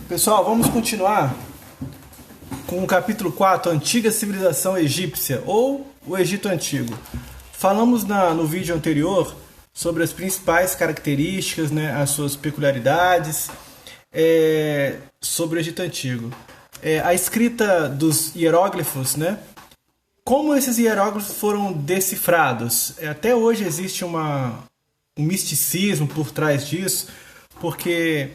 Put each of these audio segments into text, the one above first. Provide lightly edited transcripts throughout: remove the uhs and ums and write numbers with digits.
Pessoal, vamos continuar com o capítulo 4, Antiga Civilização Egípcia, ou o Egito Antigo. Falamos no vídeo anterior sobre as principais características, as suas peculiaridades, sobre o Egito Antigo. A escrita dos hieróglifos, como esses hieróglifos foram decifrados. Até hoje existe um misticismo por trás disso, porque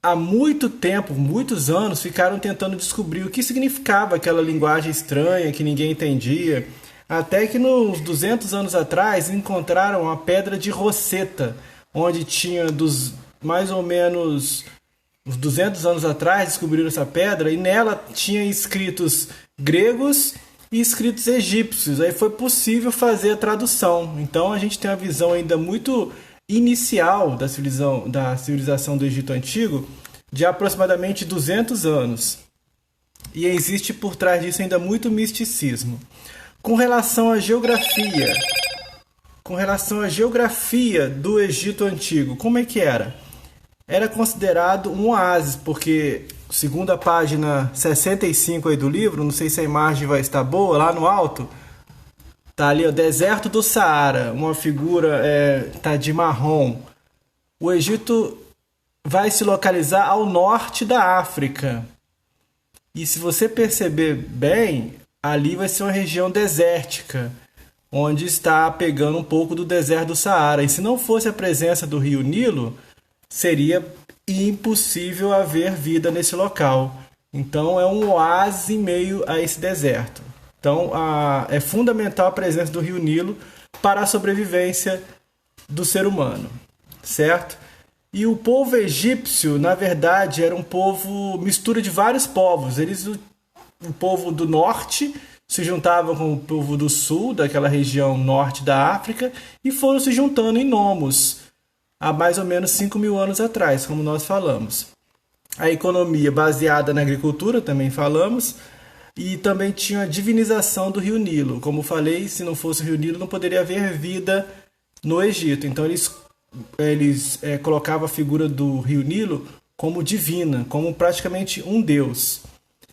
há muito tempo, muitos anos, ficaram tentando descobrir o que significava aquela linguagem estranha que ninguém entendia. Até que nos 200 anos atrás encontraram a pedra de Rosetta, onde tinha mais ou menos uns 200 anos atrás descobriram essa pedra e nela tinha escritos gregos e escritos egípcios. Aí foi possível fazer a tradução. Então a gente tem uma visão ainda muito inicial da civilização do Egito Antigo de aproximadamente 200 anos. E existe por trás disso ainda muito misticismo. Com relação à geografia do Egito Antigo, como é que era? Era considerado um oásis, porque, segundo a página 65 aí do livro, não sei se a imagem vai estar boa, lá no alto, tá ali, o deserto do Saara, uma figura tá de marrom. O Egito vai se localizar ao norte da África. E se você perceber bem, ali vai ser uma região desértica, onde está pegando um pouco do deserto do Saara. E se não fosse a presença do rio Nilo, seria impossível haver vida nesse local. Então é um oásis em meio a esse deserto. Então é fundamental a presença do rio Nilo para a sobrevivência do ser humano, certo? E o povo egípcio, na verdade, era um povo mistura de vários povos. O povo do norte se juntava com o povo do sul, daquela região norte da África, e foram se juntando em nomos há mais ou menos 5.000 anos atrás, como nós falamos. A economia baseada na agricultura, também falamos, e também tinha a divinização do rio Nilo. Como falei, se não fosse o rio Nilo, não poderia haver vida no Egito. Então eles colocavam a figura do rio Nilo como divina, como praticamente um deus.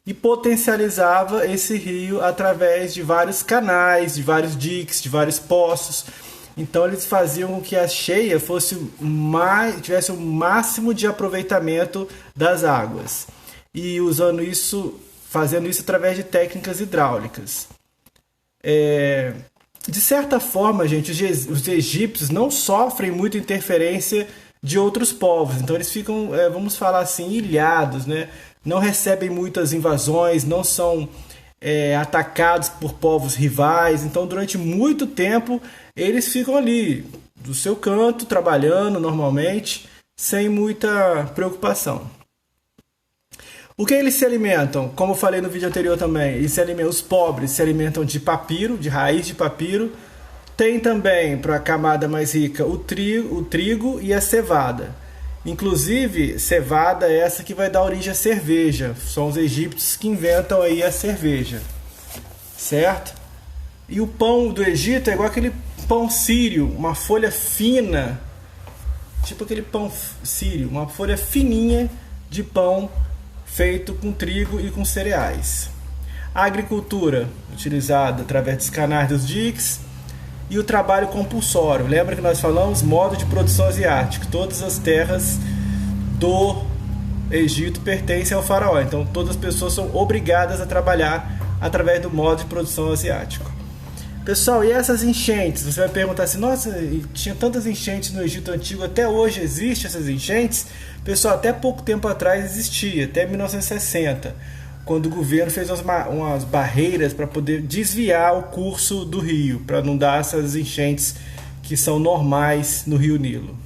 E potencializava esse rio através de vários canais, de vários diques, de vários poços. Então eles faziam com que a cheia tivesse o máximo de aproveitamento das águas. E fazendo isso através de técnicas hidráulicas. De certa forma, gente, os egípcios não sofrem muita interferência de outros povos. Então eles ficam, vamos falar assim, ilhados, Não recebem muitas invasões, não são atacados por povos rivais. Então durante muito tempo eles ficam ali, do seu canto, trabalhando normalmente, sem muita preocupação. O que eles se alimentam? Como eu falei no vídeo anterior também, os pobres se alimentam de papiro, de raiz de papiro. Tem também, para a camada mais rica, o trigo e a cevada. Inclusive, cevada é essa que vai dar origem à cerveja. São os egípcios que inventam aí a cerveja, certo? E o pão do Egito é igual aquele pão sírio, uma folha fina, tipo aquele pão sírio, uma folha fininha de pão feito com trigo e com cereais. A agricultura utilizada através dos canais dos diques e o trabalho compulsório. Lembra que nós falamos modo de produção asiático. Todas as terras do Egito pertencem ao faraó. Então todas as pessoas são obrigadas a trabalhar através do modo de produção asiático. Pessoal, e essas enchentes? Você vai perguntar assim, nossa, tinha tantas enchentes no Egito Antigo, até hoje existem essas enchentes? Pessoal, até pouco tempo atrás existia, até 1960, quando o governo fez umas barreiras para poder desviar o curso do rio, para não dar essas enchentes que são normais no rio Nilo.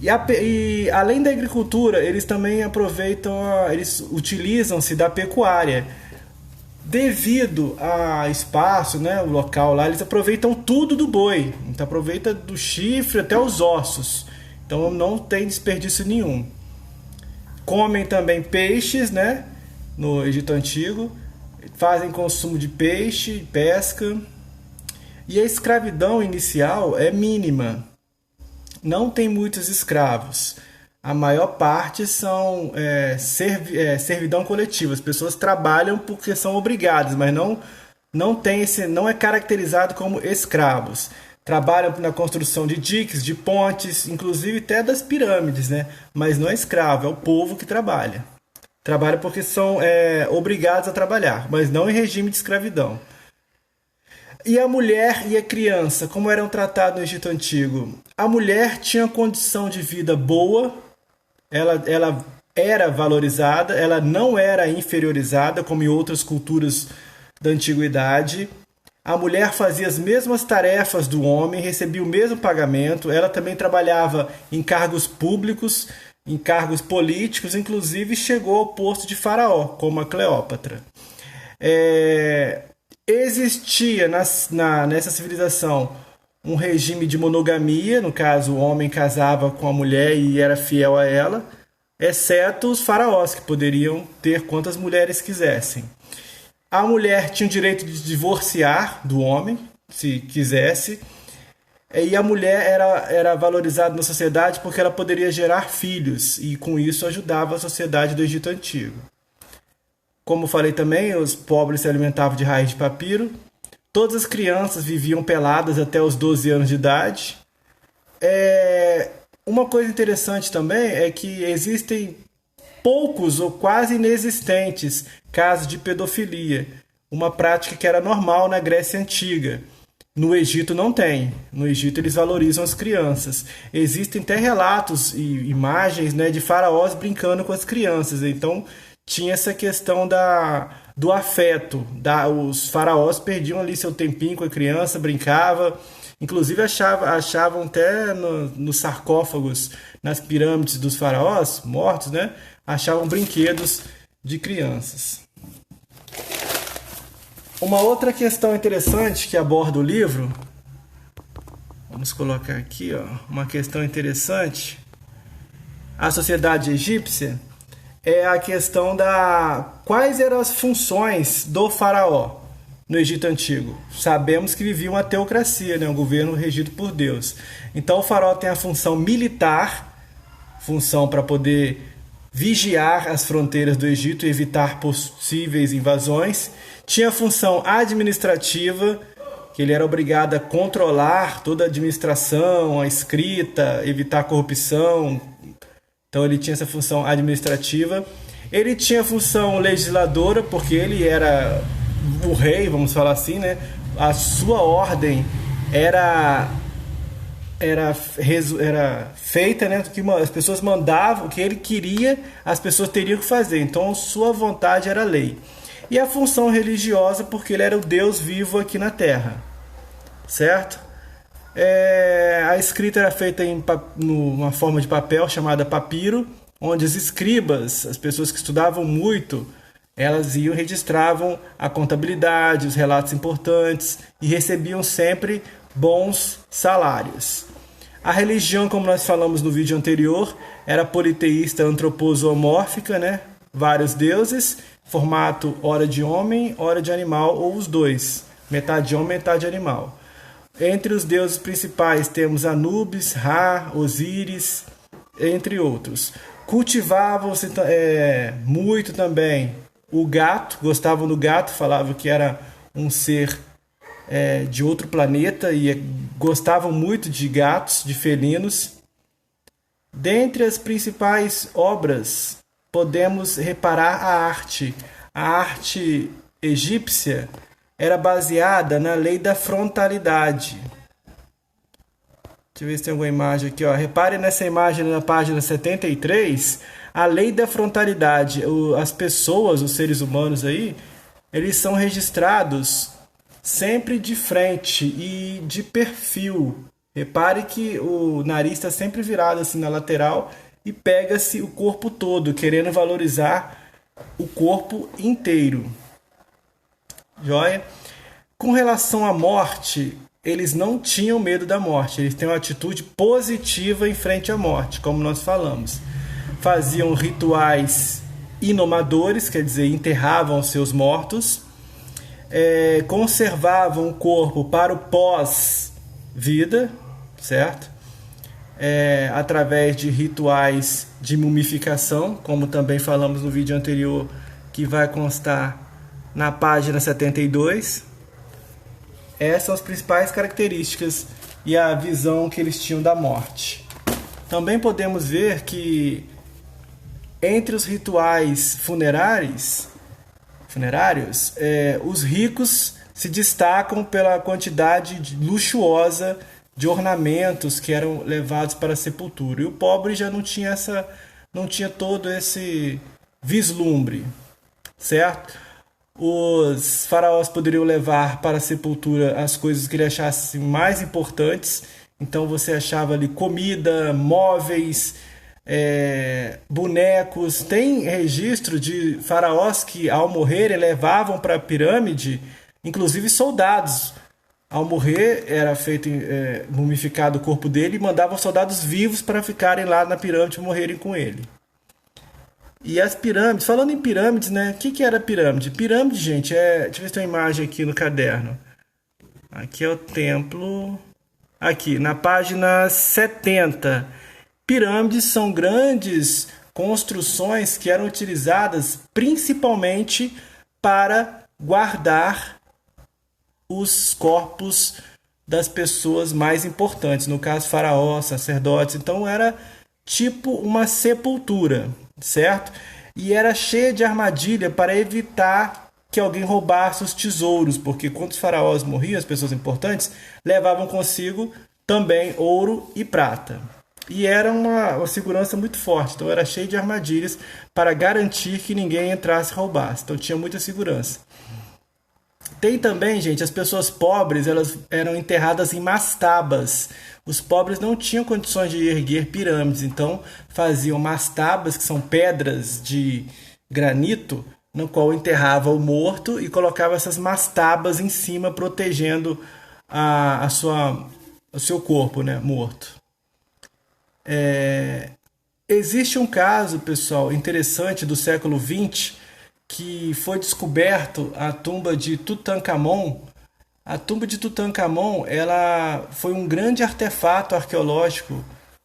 E além da agricultura, eles também eles utilizam-se da pecuária. Devido a espaço, o local lá, eles aproveitam tudo do boi. Então aproveita do chifre até os ossos. Então não tem desperdício nenhum. Comem também peixes, no Egito Antigo. Fazem consumo de peixe, pesca. E a escravidão inicial é mínima. Não tem muitos escravos. A maior parte são servidão coletiva. As pessoas trabalham porque são obrigadas, mas não é caracterizado como escravos. Trabalham na construção de diques, de pontes, inclusive até das pirâmides, né? Mas não é escravo, é o povo que trabalha. Trabalha porque são obrigados a trabalhar, mas não em regime de escravidão. E a mulher e a criança, como eram tratados no Egito Antigo? A mulher tinha condição de vida boa, ela era valorizada, ela não era inferiorizada, como em outras culturas da antiguidade. A mulher fazia as mesmas tarefas do homem, recebia o mesmo pagamento, ela também trabalhava em cargos públicos, em cargos políticos, inclusive chegou ao posto de faraó, como a Cleópatra. Existia nessa civilização um regime de monogamia, no caso o homem casava com a mulher e era fiel a ela, exceto os faraós, que poderiam ter quantas mulheres quisessem. A mulher tinha o direito de divorciar do homem, se quisesse, e a mulher era valorizada na sociedade porque ela poderia gerar filhos, e com isso ajudava a sociedade do Egito Antigo. Como falei também, os pobres se alimentavam de raiz de papiro. Todas as crianças viviam peladas até os 12 anos de idade. Uma coisa interessante também é que existem poucos ou quase inexistentes casos de pedofilia. Uma prática que era normal na Grécia Antiga. No Egito não tem. No Egito eles valorizam as crianças. Existem até relatos e imagens, né, de faraós brincando com as crianças. Então tinha essa questão do afeto. Os faraós perdiam ali seu tempinho com a criança, brincava. Inclusive achavam até nos sarcófagos, nas pirâmides dos faraós mortos, né? Achavam brinquedos de crianças. Uma outra questão interessante que aborda o livro, vamos colocar aqui, uma questão interessante, a sociedade egípcia, é a questão quais eram as funções do faraó no Egito Antigo. Sabemos que vivia uma teocracia, né? Um governo regido por Deus. Então o faraó tem a função militar, função para poder vigiar as fronteiras do Egito e evitar possíveis invasões. Tinha a função administrativa, que ele era obrigado a controlar toda a administração, a escrita, evitar a corrupção. Então ele tinha essa função administrativa. Ele tinha a função legisladora, porque ele era o rei, vamos falar assim, né? A sua ordem era feita, né? Que as pessoas mandavam, o que ele queria, as pessoas teriam que fazer. Então sua vontade era lei. E a função religiosa, porque ele era o Deus vivo aqui na Terra, certo? A escrita era feita numa forma de papel chamada papiro, onde os escribas, as pessoas que estudavam muito, elas iam e registravam a contabilidade, os relatos importantes e recebiam sempre bons salários. A religião, como nós falamos no vídeo anterior, era politeísta antropozoomórfica, né? Vários deuses, formato hora de homem, hora de animal ou os dois, metade homem, metade animal. Entre os deuses principais temos Anubis, Ra, Osíris, entre outros. Cultivavam-se muito também o gato, gostavam do gato, falavam que era um ser de outro planeta e gostavam muito de gatos, de felinos. Dentre as principais obras, podemos reparar a arte. A arte egípcia era baseada na lei da frontalidade. Deixa eu ver se tem alguma imagem aqui. Repare nessa imagem na página 73, a lei da frontalidade. As pessoas, os seres humanos aí, eles são registrados sempre de frente e de perfil. Repare que o nariz está sempre virado assim na lateral e pega-se o corpo todo, querendo valorizar o corpo inteiro. Joia? Com relação à morte, eles não tinham medo da morte, eles têm uma atitude positiva em frente à morte, como nós falamos. Faziam rituais inomadores, quer dizer, enterravam seus mortos, conservavam o corpo para o pós-vida, certo? através de rituais de mumificação, como também falamos no vídeo anterior, que vai constar na página 72. Essas são as principais características e a visão que eles tinham da morte. Também podemos ver que entre os rituais funerários, os ricos se destacam pela quantidade luxuosa de ornamentos que eram levados para a sepultura. E o pobre já não tinha todo esse vislumbre, certo? Os faraós poderiam levar para a sepultura as coisas que ele achasse mais importantes. Então você achava ali comida, móveis, bonecos. Tem registro de faraós que, ao morrerem, levavam para a pirâmide, inclusive soldados. Ao morrer, era feito mumificado o corpo dele e mandavam soldados vivos para ficarem lá na pirâmide e morrerem com ele. E as pirâmides, falando em pirâmides, né? O que era pirâmide? Pirâmide, gente, deixa eu ver se tem uma imagem aqui no caderno. Aqui é o templo. Aqui, na página 70. Pirâmides são grandes construções que eram utilizadas principalmente para guardar os corpos das pessoas mais importantes, no caso faraós, sacerdotes. Então era tipo uma sepultura, certo? E era cheia de armadilha para evitar que alguém roubasse os tesouros, porque quando os faraós morriam, as pessoas importantes levavam consigo também ouro e prata. E era uma segurança muito forte, então era cheio de armadilhas para garantir que ninguém entrasse e roubasse. Então tinha muita segurança. Tem também, gente, as pessoas pobres, elas eram enterradas em mastabas. Os pobres não tinham condições de erguer pirâmides, então faziam mastabas, que são pedras de granito, no qual enterrava o morto e colocava essas mastabas em cima, protegendo o seu corpo, né, morto. Existe um caso, pessoal, interessante do século XX, que foi descoberto a tumba de Tutankhamon. A tumba de Tutankhamon, ela foi um grande artefato arqueológico,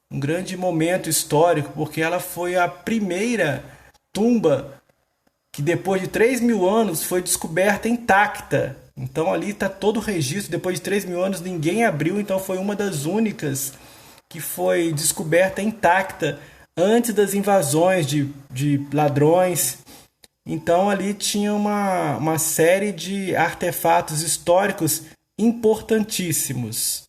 um grande momento histórico, porque ela foi a primeira tumba que depois de 3.000 anos foi descoberta intacta. Então ali está todo o registro, depois de 3.000 anos ninguém abriu, então foi uma das únicas que foi descoberta intacta antes das invasões de ladrões. Então ali tinha uma série de artefatos históricos importantíssimos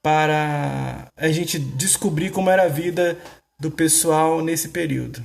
para a gente descobrir como era a vida do pessoal nesse período.